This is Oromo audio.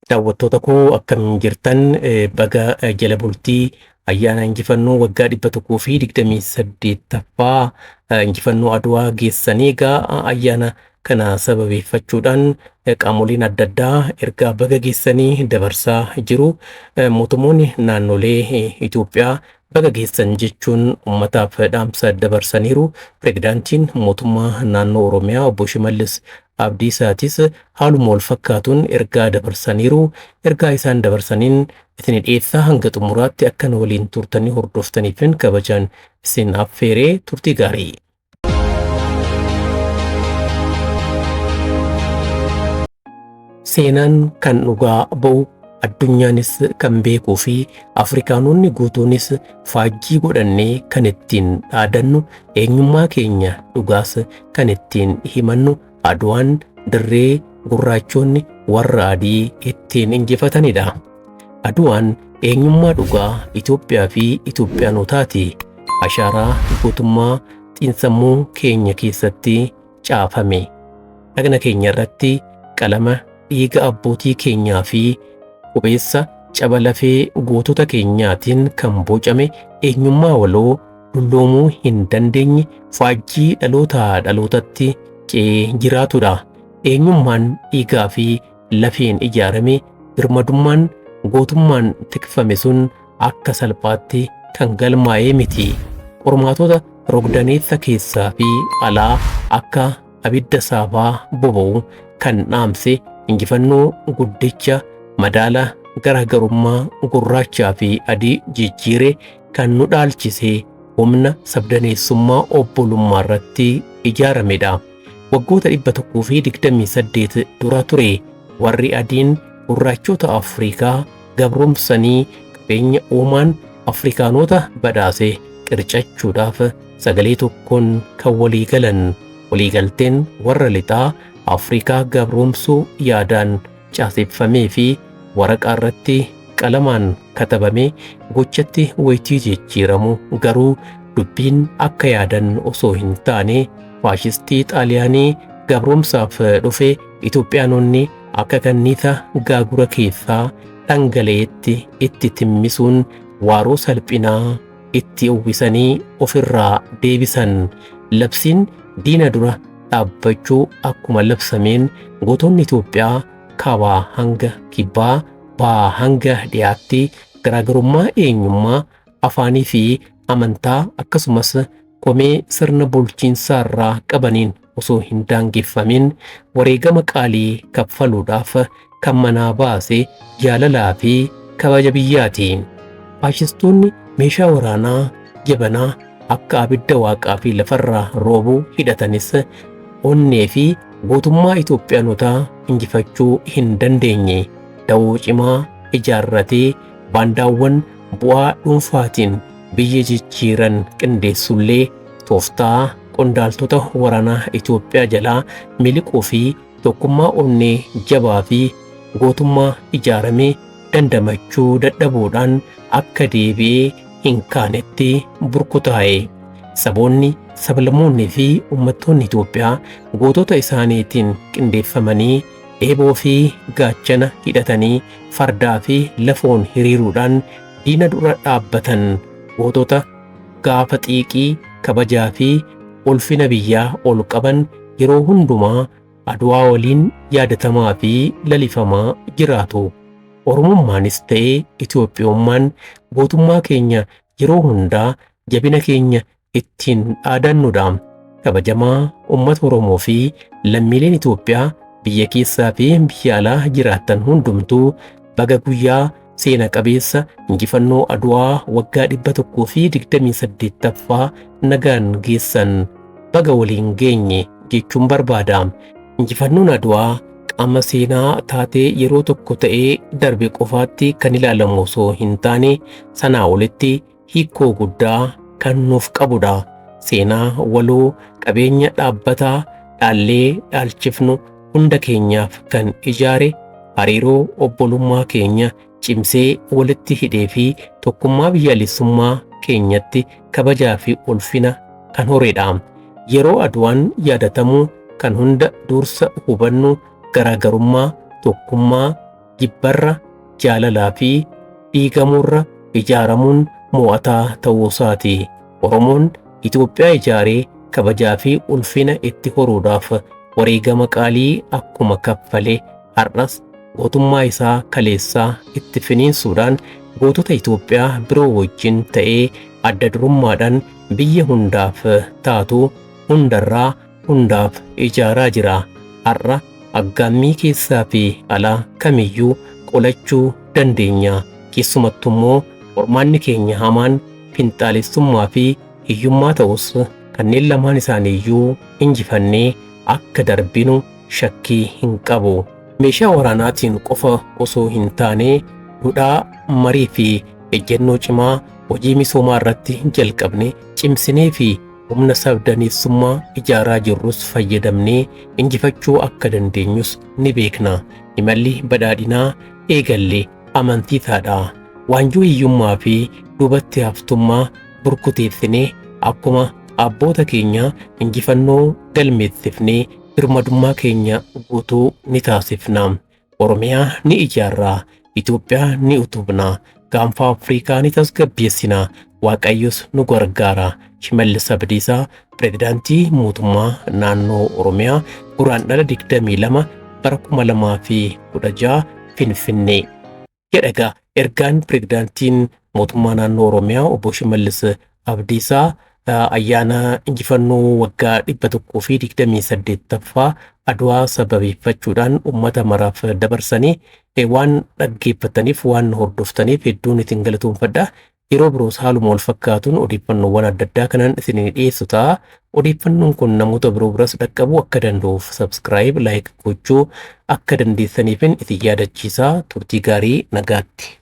Daawwattoota koo akkam jirtan baga jala bultii ayyaana injifannoo waggaa 128ffaa injifannoo Adwaa geessanii egaa ayyaana kana sababeeffachuudhaan qaamoleen adda addaa ergaa baga geessanii dabarsaa jiru. Mootummoonni naannolee Itoophiyaa baga geessan jechuun uummataaf dhaamsa dabarsaniiru. Pireezidaantiin mootummaa naannoo Oromiyaa obbo Shimallis Abdiisaatis haaluma wal fakkaatuun ergaa dabarsaniiru. Ergaa isaan dabarsaniin isin dhiyeessaa hanga xumuraatti akkan waliin turtanii hordoftaniifin kabajaan isin affeeree turtii gaarii. Seenaan kan dhugaa ba'u addunyaanis kan beekuu fi Afrikaanonni guutuunis faajjii godhannee kan ittiin dhaadannu eenyummaa keenya dhugaas kan ittiin himannu Adwaan dirree gurraachonni warra adii ittiin injifatanidha. Adwaan eenyummaa dhugaa Itoophiyaa fi Itoophiyaanotaati. Ashaaraa gootummaa xiinsammuu keenya keessatti caafame. Dhagna keenya irratti qalama dhiiga abbootii keenyaa fi qubeessa caba lafee gootota keenyaatiin kan bocame eenyummaa waloo dulloomuu hin dandeenye faajjii dhalootaa dhalootatti ce'ee jiraatudha. Eenyummaan dhiigaa fi lafeen ijaarame birmadummaan gootummaan tikfame sun akka salphaatti kan galmaa'ee miti. Qormaatota rogdaneessa keessaa fi alaa akka abidda saafaa boba'u kan dhaamse injifannoo guddicha madaala garaagarummaa gurraachaa fi adii jijjiire kan nu dhaalchise humna sabdaneessummaa obbolummaa irratti ijaaramedha. Waggoota 128 dura ture warri adiin gurraachota Afrikaa gabroomsanii qabeenya uumaan Afrikaanota badhaase qircachuudhaaf sagalee tokkoon kan walii galan. Waliigalteen warra lixaa Afrikaa gabroomsuu yaadaan caaseffamee fi waraqaa irratti qalamaan katabame gochatti wayitii jijjiiramu garuu dubbiin akka yaadan osoo hin taane faashistii Xaaliyaanii gabroomsaaf dhufe Itoophiyaanonni akka kanniisa gaagura keessaa dhangala'eetti itti timmisuun waaroo salphinaa itti uwwisanii ofirraa deebisan. Labsiin diina dura dhaabbachuu akkuma labsameen gootonni Itoophiyaa kaabaa hanga kibbaa bahaa hanga dhiyaatti garaagarummaa eenyummaa afaanii fi amantaa akkasumas komee sirna bulchiinsaa irraa qabaniin osoo hin daangeffamin wareegama qaalii kaffaluudhaaf kan manaa baase jaalalaa fi kabaja biyyaati. Faashistoonni meeshaa waraanaa jabanaa akka abidda waaqaa fi lafarraa roobuu hidhatanis onnee fi gootummaa Itoophiyaanotaa injifachuu hin dandeenye. Da'oo cimaa ijaarratee baandaawwan bu'aa dhuunfaatiin biyya jijjiiran qindeessullee tooftaa qondaaltota waraanaa Itoophiyaa jalaa miliquu fi tokkummaa onnee jabaa fi gootummaa ijaaramee dandamachuu dadhabuudhaan akka deebi'ee hin kaanetti burkutaa'e. Saboonni, sablammoonni fi uummattoonni Itoophiyaa gootota isaaniitiin qindeeffamanii eeboo fi gaachana hidhatanii fardaa fi lafoon hiriiruudhaan diina dura dhaabbatan. Gootota gaafa xiiqii kabajaa fi ulfina biyyaa ol qaban yeroo hundumaa Adwaa waliin yaadatamaa fi lalifamaa jiraatu. Oromummaanis ta'ee Itoophiyummaan gootummaa keenya yeroo hundaa jabina keenya ittiin dhaadannudha. Kabajamaa uummata Oromoo fi lammiileen Itoophiyaa biyya keessaa fi biyya alaa jiraattan hundumtuu baga guyyaa seena qabeessa injifannoo Adwaa waggaa 128ffaa nagaan geessan. Baga waliin geenye jechuun barbaada. Injifannoon Adwaa qaama seenaa taatee yeroo tokko ta'ee darbe qofaatti kan ilaalamu osoo hin taane sanaa olitti hiikoo guddaa kan nuuf qabudha. Seenaa waloo qabeenya dhaabbataa dhaallee dhaalchifnu hunda keenyaaf kan ijaare hariiroo obbolummaa keenya cimsee walitti hidhee fi tokkummaa biyyaalessummaa keenyatti kabajaa fi ulfina kan horedha. Yeroo Adwaan yaadatamu kan hunda dursa hubannu garaagarummaa tokkummaa jibbarra jaalalaa fi dhiigamurra ijaaramuun mo'ataa ta'uusaati. Oromoon Itoophiyaa ijaaree kabajaa fi ulfina itti horuudhaaf wareegama qaalii akkuma kaffale har'as gootummaa isaa kaleessaa itti finiinsuudhaan gootota Itoophiyaa biroo wajjin ta'ee adda durummaadhaan biyya hundaaf taatu hundarraa hundaaf ijaaraa jira. Har'a aggaammii keessaa fi alaa kamiyyuu qolachuu dandeenya. Keessumattummoo qormaanni keenya hamaan finxaalessummaa fi hiyyummaa ta'us kanneen lamaan isaaniiyyuu injifannee akka darbinu shakkii hin qabu. Meeshaa waraanaatiin qofa osoo hin taane duudhaa marii fi ejjennoo cimaa hojii misoomaa irratti jalqabne cimsinee fi humna sabdaneessummaa ijaaraa jirrus fayyadamnee injifachuu akka dandeenyus ni beekna. Imalli badhaadhinaa eegallee amantii taadha. Waanjoo hiyyummaa fi duubatti haftummaa burkuteessinee akkuma abboota keenya injifannoo galmeessifnee birmadummaa keenya guutuu ni taasifna. Oromiyaa ni ijaarraa, Itoophiyaa ni utubna, gaanfa Afrikaa ni tasgabbeessina. Waaqayyos nu gargaara. Shimallis Abdiisaa, Pireezidaantii Mootummaa Naannoo Oromiyaa, Guraandhala 22 bara 2016 Finfinnee. Jedhagaa ergaan Pireezidaantiin Mootummaa Naannoo Oromiyaa obbo Shimallis Abdiisaa ayyaana injifannoo waggaa 128ffaa Adwaa sababeeffachuudhaan uummata maraaf dabarsanii waan dhaggeeffataniif waan hordoftaniif hedduun isin galatoomfadha. Yeroo biroos haaluma wal fakkaatuun odeeffannoowwan adda addaa kanaan isin dhiyeessu ta'a. Odeeffannoon kun namoota biroo biras dhaqqabuu akka danda'uuf subscribe, like gochuu akka dandeessaniifin isin yaadachiisa. Turtii gaarii nagaatti.